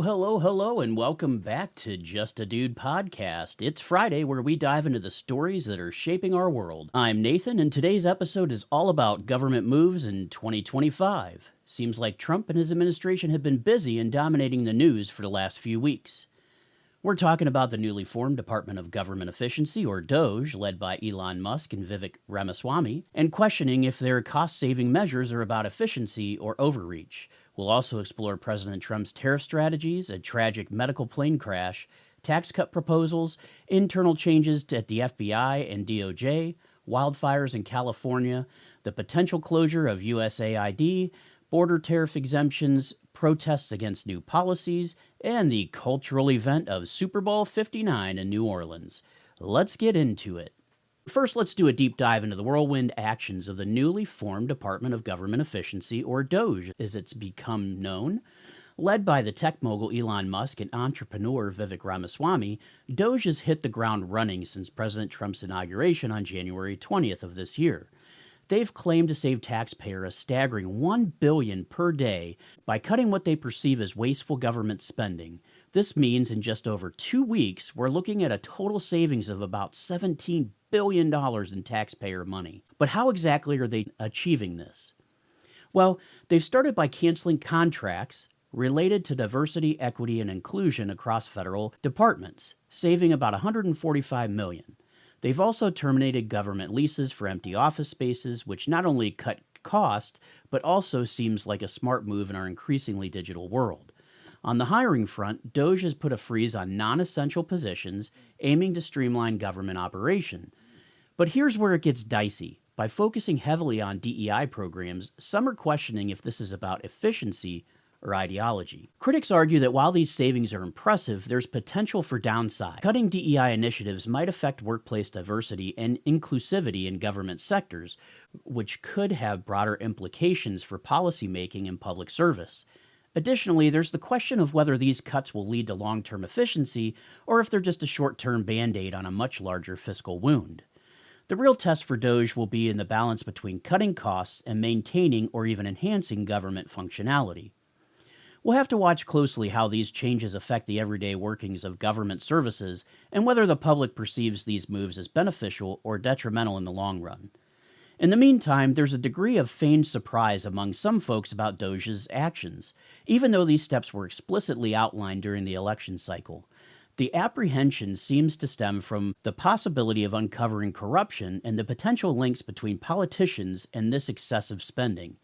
Hello, and welcome back to Just a Dude podcast. It's Friday, where we dive into the stories that are shaping our world. I'm Nathan, and today's episode is all about government moves in 2025. Seems like Trump and his administration have been busy and dominating the news for the last few weeks. We're talking about the newly formed Department of Government Efficiency, or DOGE, led by Elon Musk and Vivek Ramaswamy, and questioning if their cost-saving measures are about efficiency or overreach. We'll also explore President Trump's tariff strategies, a tragic medical plane crash, tax cut proposals, internal changes at the FBI and DOJ, wildfires in California, the potential closure of USAID, border tariff exemptions, protests against new policies, and the cultural event of Super Bowl 59 in New Orleans. Let's get into it. First, let's do a deep dive into the whirlwind actions of the newly formed Department of Government Efficiency, or DOGE, as it's become known. Led by the tech mogul Elon Musk and entrepreneur Vivek Ramaswamy, DOGE has hit the ground running since President Trump's inauguration on January 20th of this year. They've claimed to save taxpayers a staggering $1 billion per day by cutting what they perceive as wasteful government spending. This means in just over 2 weeks, we're looking at a total savings of about $17 billion in taxpayer money. But how exactly are they achieving this? Well, they've started by canceling contracts related to diversity, equity, and inclusion across federal departments, saving about $145 million. They've also terminated government leases for empty office spaces, which not only cut cost, but also seems like a smart move in our increasingly digital world. On the hiring front, DOGE has put a freeze on non-essential positions, aiming to streamline government operation. But here's where it gets dicey. By focusing heavily on DEI programs, some are questioning if this is about efficiency or ideology. Critics argue that while these savings are impressive, there's potential for downside. Cutting DEI initiatives might affect workplace diversity and inclusivity in government sectors, which could have broader implications for policymaking and public service. Additionally, there's the question of whether these cuts will lead to long-term efficiency or if they're just a short-term band-aid on a much larger fiscal wound. The real test for DOGE will be in the balance between cutting costs and maintaining or even enhancing government functionality. We'll have to watch closely how these changes affect the everyday workings of government services and whether the public perceives these moves as beneficial or detrimental in the long run. In the meantime, there's a degree of feigned surprise among some folks about DOGE's actions, even though these steps were explicitly outlined during the election cycle. The apprehension seems to stem from the possibility of uncovering corruption and the potential links between politicians and this excessive spending.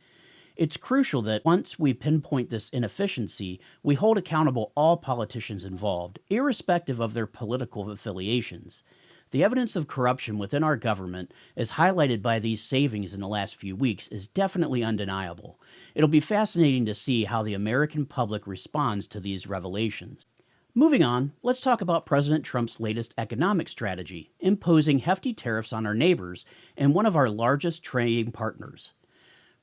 It's crucial that once we pinpoint this inefficiency, we hold accountable all politicians involved, irrespective of their political affiliations. The evidence of corruption within our government, as highlighted by these savings in the last few weeks, is definitely undeniable. It'll be fascinating to see how the American public responds to these revelations. Moving on, let's talk about President Trump's latest economic strategy, imposing hefty tariffs on our neighbors and one of our largest trading partners.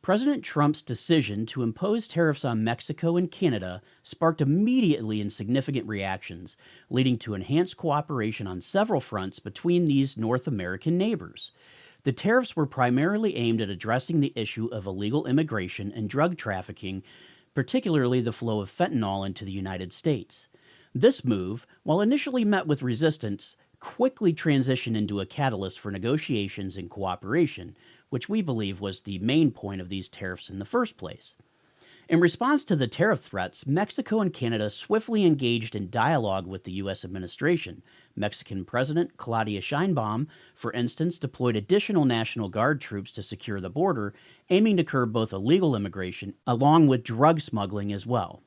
President Trump's decision to impose tariffs on Mexico and Canada sparked immediately and significant reactions, leading to enhanced cooperation on several fronts between these North American neighbors. The tariffs were primarily aimed at addressing the issue of illegal immigration and drug trafficking, particularly the flow of fentanyl into the United States. This move, while initially met with resistance, quickly transitioned into a catalyst for negotiations and cooperation, which we believe was the main point of these tariffs in the first place. In response to the tariff threats, Mexico and Canada swiftly engaged in dialogue with the U.S. administration. Mexican President Claudia Sheinbaum, for instance, deployed additional National Guard troops to secure the border, aiming to curb both illegal immigration along with drug smuggling as well.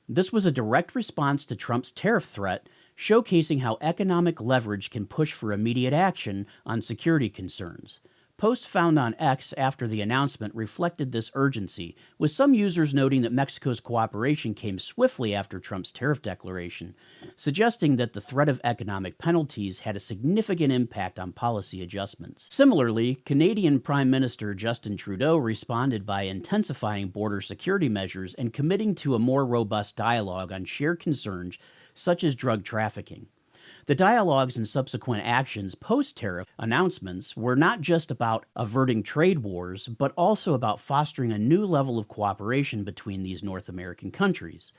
This was a direct response to Trump's tariff threat, showcasing how economic leverage can push for immediate action on security concerns. Posts found on X after the announcement reflected this urgency, with some users noting that Mexico's cooperation came swiftly after Trump's tariff declaration, suggesting that the threat of economic penalties had a significant impact on policy adjustments. Similarly, Canadian Prime Minister Justin Trudeau responded by intensifying border security measures and committing to a more robust dialogue on shared concerns such as drug trafficking. The dialogues and subsequent actions post-tariff announcements were not just about averting trade wars, but also about fostering a new level of cooperation between these North American countries.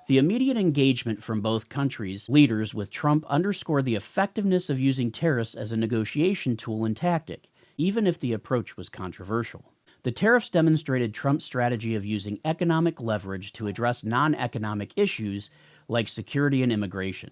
The immediate engagement from both countries' leaders with Trump underscored the effectiveness of using tariffs as a negotiation tool and tactic, even if the approach was controversial. The tariffs demonstrated Trump's strategy of using economic leverage to address non-economic issues like security and immigration.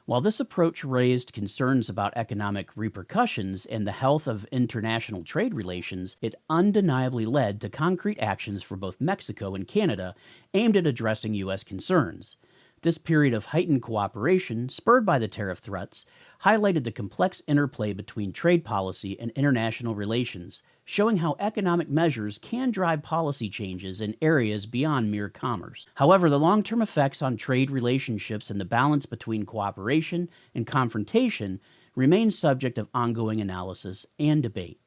While this approach raised concerns about economic repercussions and the health of international trade relations, it undeniably led to concrete actions for both Mexico and Canada aimed at addressing U.S. concerns. This period of heightened cooperation, spurred by the tariff threats, highlighted the complex interplay between trade policy and international relations, showing how economic measures can drive policy changes in areas beyond mere commerce. However, the long-term effects on trade relationships and the balance between cooperation and confrontation remain subject of ongoing analysis and debate.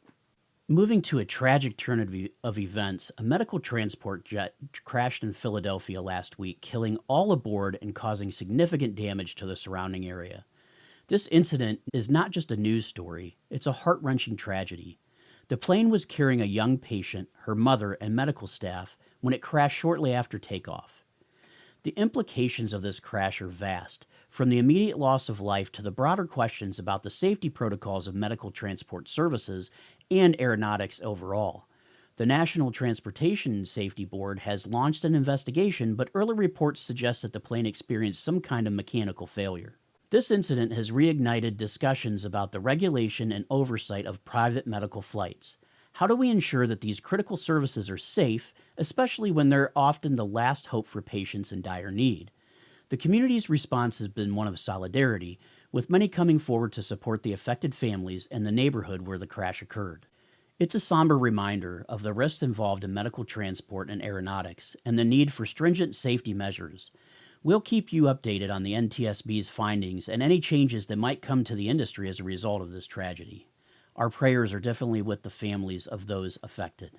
Moving to a tragic turn of events, a medical transport jet crashed in Philadelphia last week, killing all aboard and causing significant damage to the surrounding area. This incident is not just a news story, it's a heart-wrenching tragedy. The plane was carrying a young patient, her mother, and medical staff when it crashed shortly after takeoff. The implications of this crash are vast, from the immediate loss of life to the broader questions about the safety protocols of medical transport services and aeronautics overall. The National Transportation Safety Board has launched an investigation, but early reports suggest that the plane experienced some kind of mechanical failure. This incident has reignited discussions about the regulation and oversight of private medical flights. How do we ensure that these critical services are safe, especially when they're often the last hope for patients in dire need? The community's response has been one of solidarity, with many coming forward to support the affected families and the neighborhood where the crash occurred. It's a somber reminder of the risks involved in medical transport and aeronautics and the need for stringent safety measures. We'll keep you updated on the NTSB's findings and any changes that might come to the industry as a result of this tragedy. Our prayers are definitely with the families of those affected.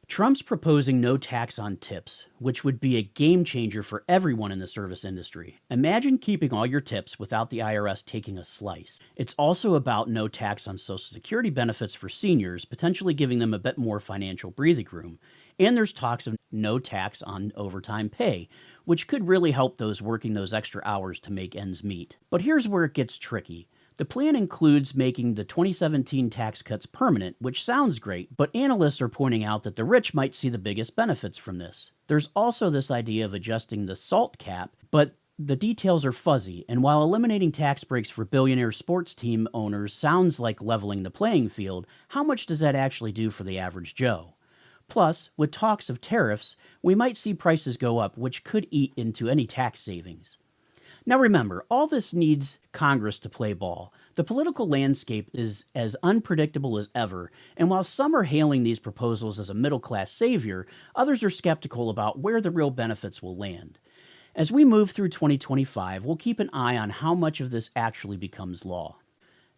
Trump's proposing no tax on tips, which would be a game changer for everyone in the service industry. Imagine keeping all your tips without the IRS taking a slice. It's also about no tax on Social Security benefits for seniors, potentially giving them a bit more financial breathing room. And there's talks of no tax on overtime pay, which could really help those working those extra hours to make ends meet. But here's where it gets tricky. The plan includes making the 2017 tax cuts permanent, which sounds great, but analysts are pointing out that the rich might see the biggest benefits from this. There's also this idea of adjusting the SALT cap, but the details are fuzzy, and while eliminating tax breaks for billionaire sports team owners sounds like leveling the playing field, how much does that actually do for the average Joe? Plus, with talks of tariffs, we might see prices go up, which could eat into any tax savings. Now remember, all this needs Congress to play ball. The political landscape is as unpredictable as ever, and while some are hailing these proposals as a middle-class savior, others are skeptical about where the real benefits will land. As we move through 2025, we'll keep an eye on how much of this actually becomes law.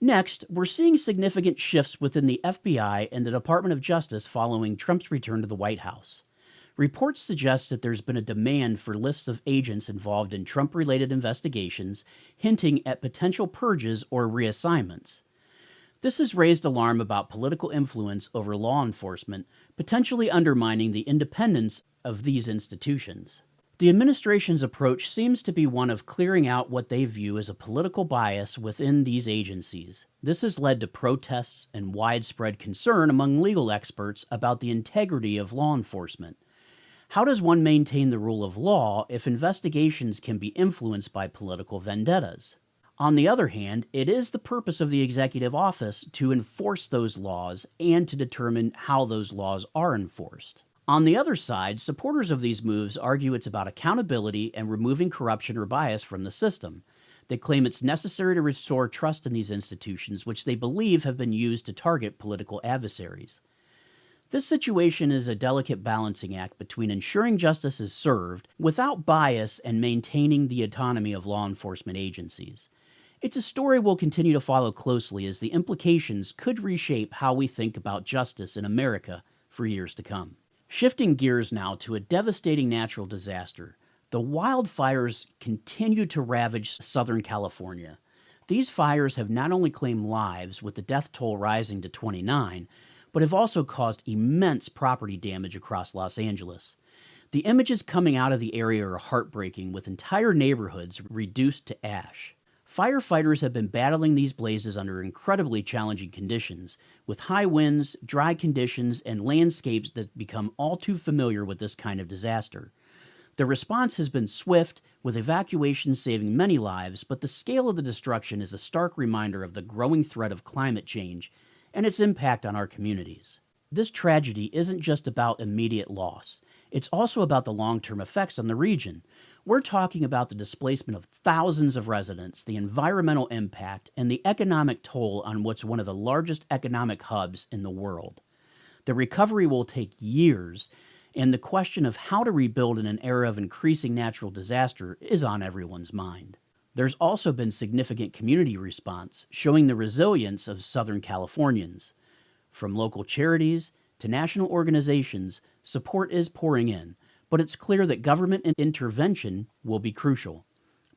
Next, we're seeing significant shifts within the FBI and the Department of Justice following Trump's return to the White House. Reports suggest that there's been a demand for lists of agents involved in Trump-related investigations, hinting at potential purges or reassignments. This has raised alarm about political influence over law enforcement, potentially undermining the independence of these institutions. The administration's approach seems to be one of clearing out what they view as a political bias within these agencies. This has led to protests and widespread concern among legal experts about the integrity of law enforcement. How does one maintain the rule of law if investigations can be influenced by political vendettas? On the other hand, it is the purpose of the executive office to enforce those laws and to determine how those laws are enforced. On the other side, supporters of these moves argue it's about accountability and removing corruption or bias from the system. They claim it's necessary to restore trust in these institutions, which they believe have been used to target political adversaries. This situation is a delicate balancing act between ensuring justice is served without bias and maintaining the autonomy of law enforcement agencies. It's a story we'll continue to follow closely as the implications could reshape how we think about justice in America for years to come. Shifting gears now to a devastating natural disaster. The wildfires continue to ravage Southern California. These fires have not only claimed lives, with the death toll rising to 29, but have also caused immense property damage across Los Angeles. The images coming out of the area are heartbreaking, with entire neighborhoods reduced to ash. Firefighters have been battling these blazes under incredibly challenging conditions, with high winds, dry conditions, and landscapes that become all too familiar with this kind of disaster. The response has been swift, with evacuations saving many lives, but the scale of the destruction is a stark reminder of the growing threat of climate change and its impact on our communities. This tragedy isn't just about immediate loss. It's also about the long-term effects on the region. We're talking about the displacement of thousands of residents, the environmental impact, and the economic toll on what's one of the largest economic hubs in the world. The recovery will take years, and the question of how to rebuild in an era of increasing natural disaster is on everyone's mind. There's also been significant community response, showing the resilience of Southern Californians. From local charities to national organizations, support is pouring in, but it's clear that government intervention will be crucial.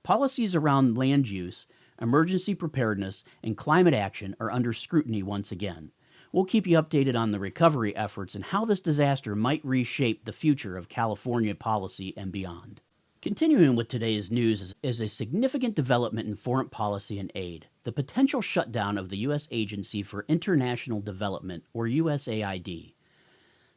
Policies around land use, emergency preparedness, and climate action are under scrutiny once again. We'll keep you updated on the recovery efforts and how this disaster might reshape the future of California policy and beyond. Continuing with today's news is a significant development in foreign policy and aid: the potential shutdown of the U.S. Agency for International Development, or USAID.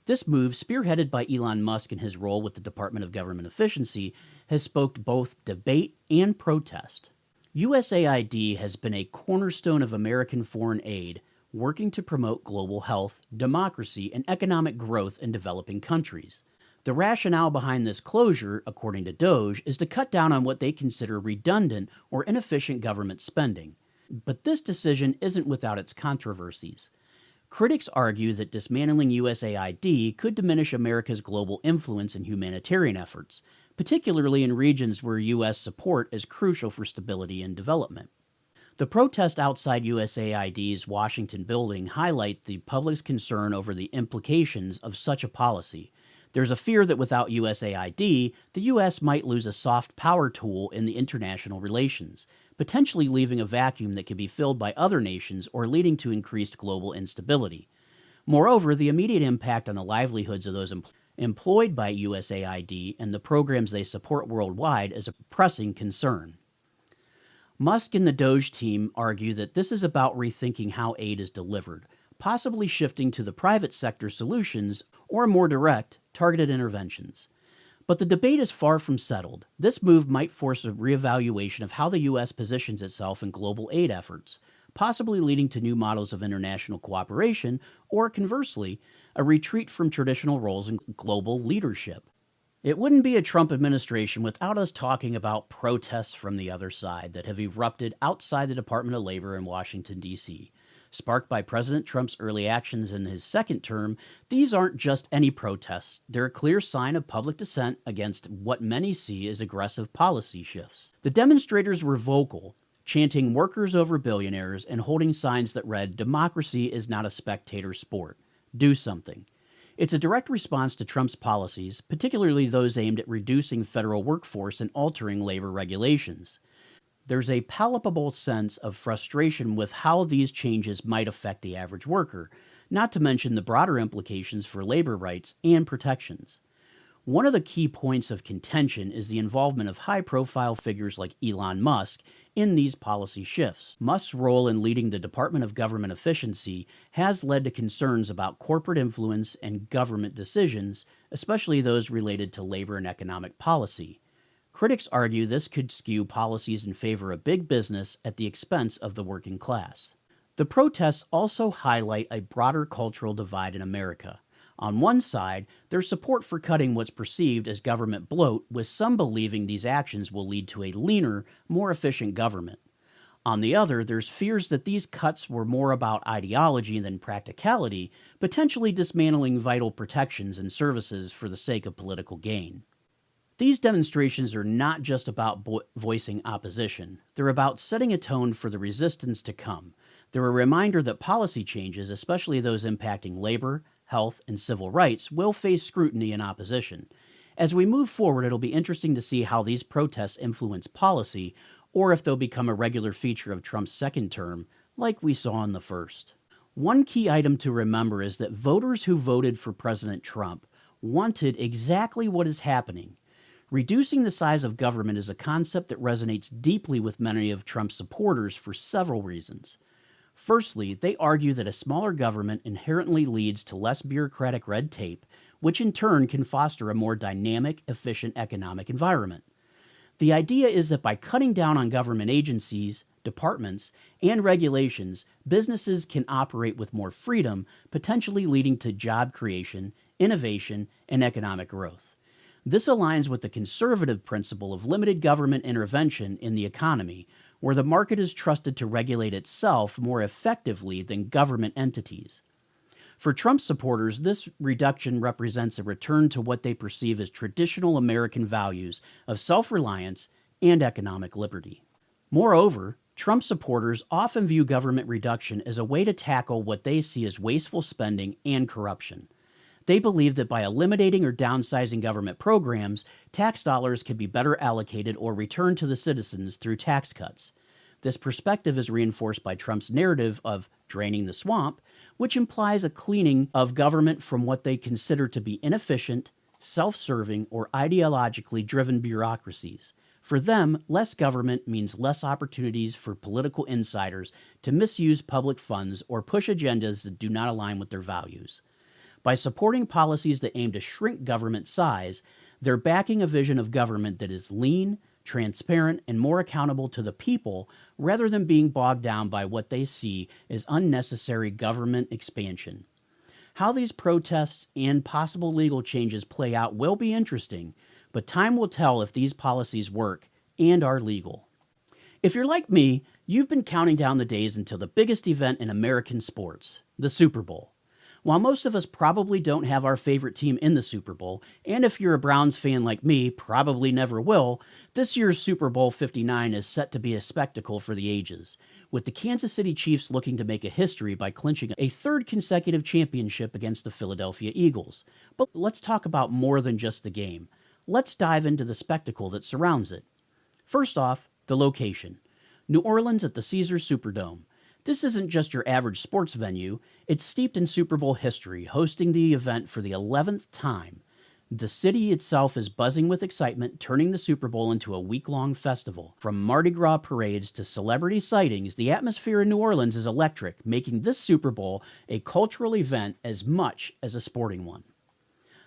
This move, spearheaded by Elon Musk in his role with the Department of Government Efficiency, has stoked both debate and protest. USAID has been a cornerstone of American foreign aid, working to promote global health, democracy, and economic growth in developing countries. The rationale behind this closure, according to DOGE, is to cut down on what they consider redundant or inefficient government spending. But this decision isn't without its controversies. Critics argue that dismantling USAID could diminish America's global influence in humanitarian efforts, particularly in regions where U.S. support is crucial for stability and development. The protests outside USAID's Washington building highlight the public's concern over the implications of such a policy. There's a fear that without USAID, the U.S. might lose a soft power tool in the international relations, potentially leaving a vacuum that could be filled by other nations or leading to increased global instability. Moreover, the immediate impact on the livelihoods of those employed by USAID and the programs they support worldwide is a pressing concern. Musk and the DOGE team argue that this is about rethinking how aid is delivered, possibly shifting to the private sector solutions or more direct, targeted interventions. But the debate is far from settled. This move might force a reevaluation of how the U.S. positions itself in global aid efforts, possibly leading to new models of international cooperation, or conversely, a retreat from traditional roles in global leadership. It wouldn't be a Trump administration without us talking about protests from the other side that have erupted outside the Department of Labor in Washington, D.C. Sparked by President Trump's early actions in his second term, these aren't just any protests. They're a clear sign of public dissent against what many see as aggressive policy shifts. The demonstrators were vocal, chanting "workers over billionaires" and holding signs that read, "Democracy is not a spectator sport. Do something." It's a direct response to Trump's policies, particularly those aimed at reducing federal workforce and altering labor regulations. There's a palpable sense of frustration with how these changes might affect the average worker, not to mention the broader implications for labor rights and protections. One of the key points of contention is the involvement of high-profile figures like Elon Musk in these policy shifts. Musk's role in leading the Department of Government Efficiency has led to concerns about corporate influence and government decisions, especially those related to labor and economic policy. Critics argue this could skew policies in favor of big business at the expense of the working class. The protests also highlight a broader cultural divide in America. On one side, there's support for cutting what's perceived as government bloat, with some believing these actions will lead to a leaner, more efficient government. On the other, there's fears that these cuts were more about ideology than practicality, potentially dismantling vital protections and services for the sake of political gain. These demonstrations are not just about voicing opposition. They're about setting a tone for the resistance to come. They're a reminder that policy changes, especially those impacting labor, health, and civil rights, will face scrutiny and opposition. As we move forward, it'll be interesting to see how these protests influence policy, or if they'll become a regular feature of Trump's second term, like we saw in the first. One key item to remember is that voters who voted for President Trump wanted exactly what is happening. Reducing the size of government is a concept that resonates deeply with many of Trump's supporters for several reasons. Firstly, they argue that a smaller government inherently leads to less bureaucratic red tape, which in turn can foster a more dynamic, efficient economic environment. The idea is that by cutting down on government agencies, departments, and regulations, businesses can operate with more freedom, potentially leading to job creation, innovation, and economic growth. This aligns with the conservative principle of limited government intervention in the economy, where the market is trusted to regulate itself more effectively than government entities. For Trump supporters, this reduction represents a return to what they perceive as traditional American values of self-reliance and economic liberty. Moreover, Trump supporters often view government reduction as a way to tackle what they see as wasteful spending and corruption. They believe that by eliminating or downsizing government programs, tax dollars can be better allocated or returned to the citizens through tax cuts. This perspective is reinforced by Trump's narrative of draining the swamp, which implies a cleaning of government from what they consider to be inefficient, self-serving, or ideologically driven bureaucracies. For them, less government means less opportunities for political insiders to misuse public funds or push agendas that do not align with their values. By supporting policies that aim to shrink government size, they're backing a vision of government that is lean, transparent, and more accountable to the people rather than being bogged down by what they see as unnecessary government expansion. How these protests and possible legal changes play out will be interesting, but time will tell if these policies work and are legal. If you're like me, you've been counting down the days until the biggest event in American sports, the Super Bowl. While most of us probably don't have our favorite team in the Super Bowl, and if you're a Browns fan like me, probably never will, this year's Super Bowl 59 is set to be a spectacle for the ages, with the Kansas City Chiefs looking to make a history by clinching a third consecutive championship against the Philadelphia Eagles. But let's talk about more than just the game. Let's dive into the spectacle that surrounds it. First off, the location. New Orleans at the Caesars Superdome. This isn't just your average sports venue, it's steeped in Super Bowl history, hosting the event for the 11th time. The city itself is buzzing with excitement, turning the Super Bowl into a week-long festival. From Mardi Gras parades to celebrity sightings, the atmosphere in New Orleans is electric, making this Super Bowl a cultural event as much as a sporting one.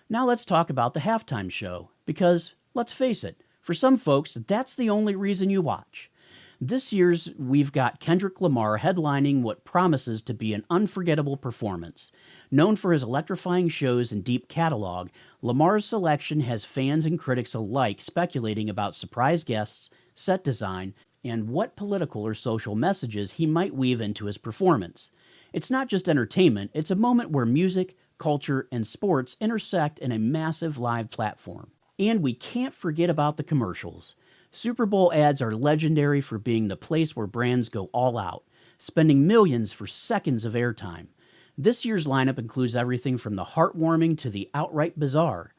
Now let's talk about the halftime show, because, let's face it, for some folks, that's the only reason you watch. This year's we've got Kendrick Lamar headlining what promises to be an unforgettable performance. Known for his electrifying shows and deep catalog, Lamar's selection has fans and critics alike speculating about surprise guests, set design, and what political or social messages he might weave into his performance. It's not just entertainment, it's a moment where music, culture, and sports intersect in a massive live platform. And we can't forget about the commercials. Super Bowl ads are legendary for being the place where brands go all out, spending millions for seconds of airtime. This year's lineup includes everything from the heartwarming to the outright bizarre.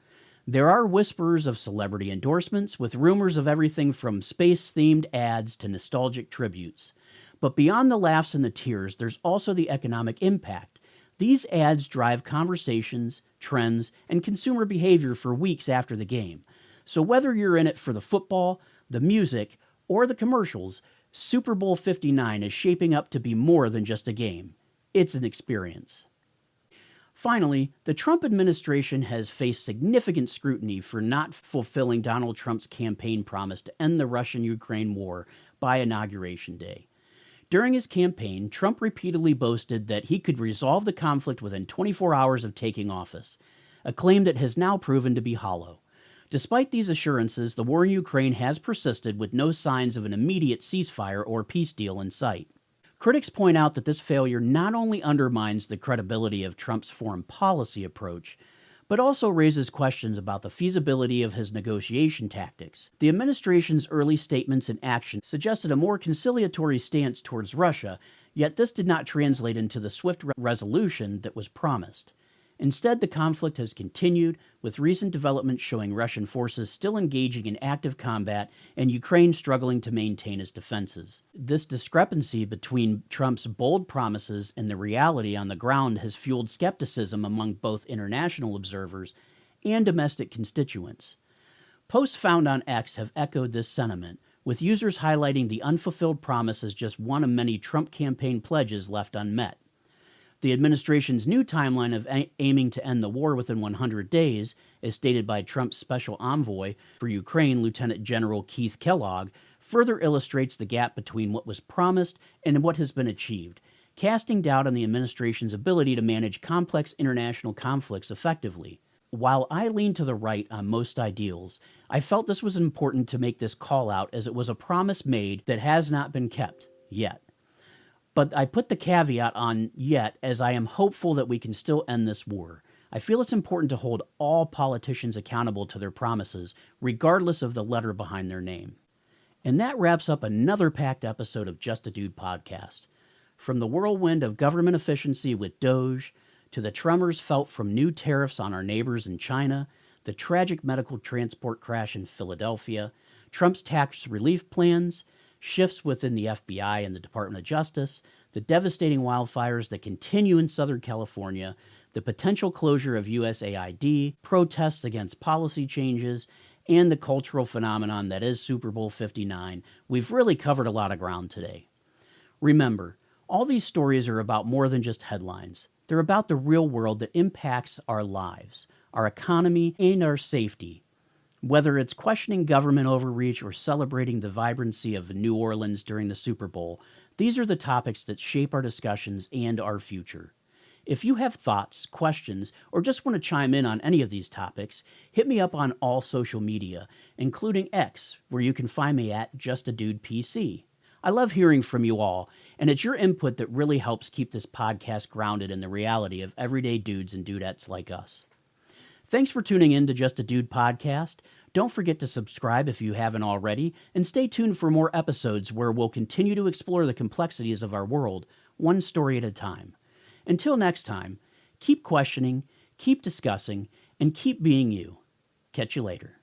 There are whispers of celebrity endorsements, with rumors of everything from space-themed ads to nostalgic tributes. But beyond the laughs and the tears, there's also the economic impact. These ads drive conversations, trends, and consumer behavior for weeks after the game. So whether you're in it for the football, the music, or the commercials, Super Bowl 59 is shaping up to be more than just a game. It's an experience. Finally, the Trump administration has faced significant scrutiny for not fulfilling Donald Trump's campaign promise to end the Russian-Ukraine war by Inauguration Day. During his campaign, Trump repeatedly boasted that he could resolve the conflict within 24 hours of taking office, a claim that has now proven to be hollow. Despite these assurances, the war in Ukraine has persisted with no signs of an immediate ceasefire or peace deal in sight. Critics point out that this failure not only undermines the credibility of Trump's foreign policy approach, but also raises questions about the feasibility of his negotiation tactics. The administration's early statements and actions suggested a more conciliatory stance towards Russia, yet this did not translate into the swift resolution that was promised. Instead, the conflict has continued, with recent developments showing Russian forces still engaging in active combat and Ukraine struggling to maintain its defenses. This discrepancy between Trump's bold promises and the reality on the ground has fueled skepticism among both international observers and domestic constituents. Posts found on X have echoed this sentiment, with users highlighting the unfulfilled promise as just one of many Trump campaign pledges left unmet. The administration's new timeline of aiming to end the war within 100 days, as stated by Trump's special envoy for Ukraine, Lieutenant General Keith Kellogg, further illustrates the gap between what was promised and what has been achieved, casting doubt on the administration's ability to manage complex international conflicts effectively. While I lean to the right on most ideals, I felt this was important to make this call out as it was a promise made that has not been kept yet. But I put the caveat on yet as I am hopeful that we can still end this war. I feel it's important to hold all politicians accountable to their promises, regardless of the letter behind their name. And that wraps up another packed episode of Just a Dude podcast. From the whirlwind of government efficiency with DOGE, to the tremors felt from new tariffs on our neighbors in China, the tragic medical transport crash in Philadelphia, Trump's tax relief plans, shifts within the FBI and the Department of Justice, the devastating wildfires that continue in Southern California, the potential closure of USAID, protests against policy changes, and the cultural phenomenon that is Super Bowl 59, we've really covered a lot of ground today. Remember, all these stories are about more than just headlines. They're about the real world that impacts our lives, our economy, and our safety. Whether it's questioning government overreach or celebrating the vibrancy of New Orleans during the Super Bowl, these are the topics that shape our discussions and our future. If you have thoughts, questions, or just want to chime in on any of these topics, hit me up on all social media, including X, where you can find me at JustADudePC. I love hearing from you all, and it's your input that really helps keep this podcast grounded in the reality of everyday dudes and dudettes like us. Thanks for tuning in to Just a Dude podcast. Don't forget to subscribe if you haven't already, and stay tuned for more episodes where we'll continue to explore the complexities of our world, one story at a time. Until next time, keep questioning, keep discussing, and keep being you. Catch you later.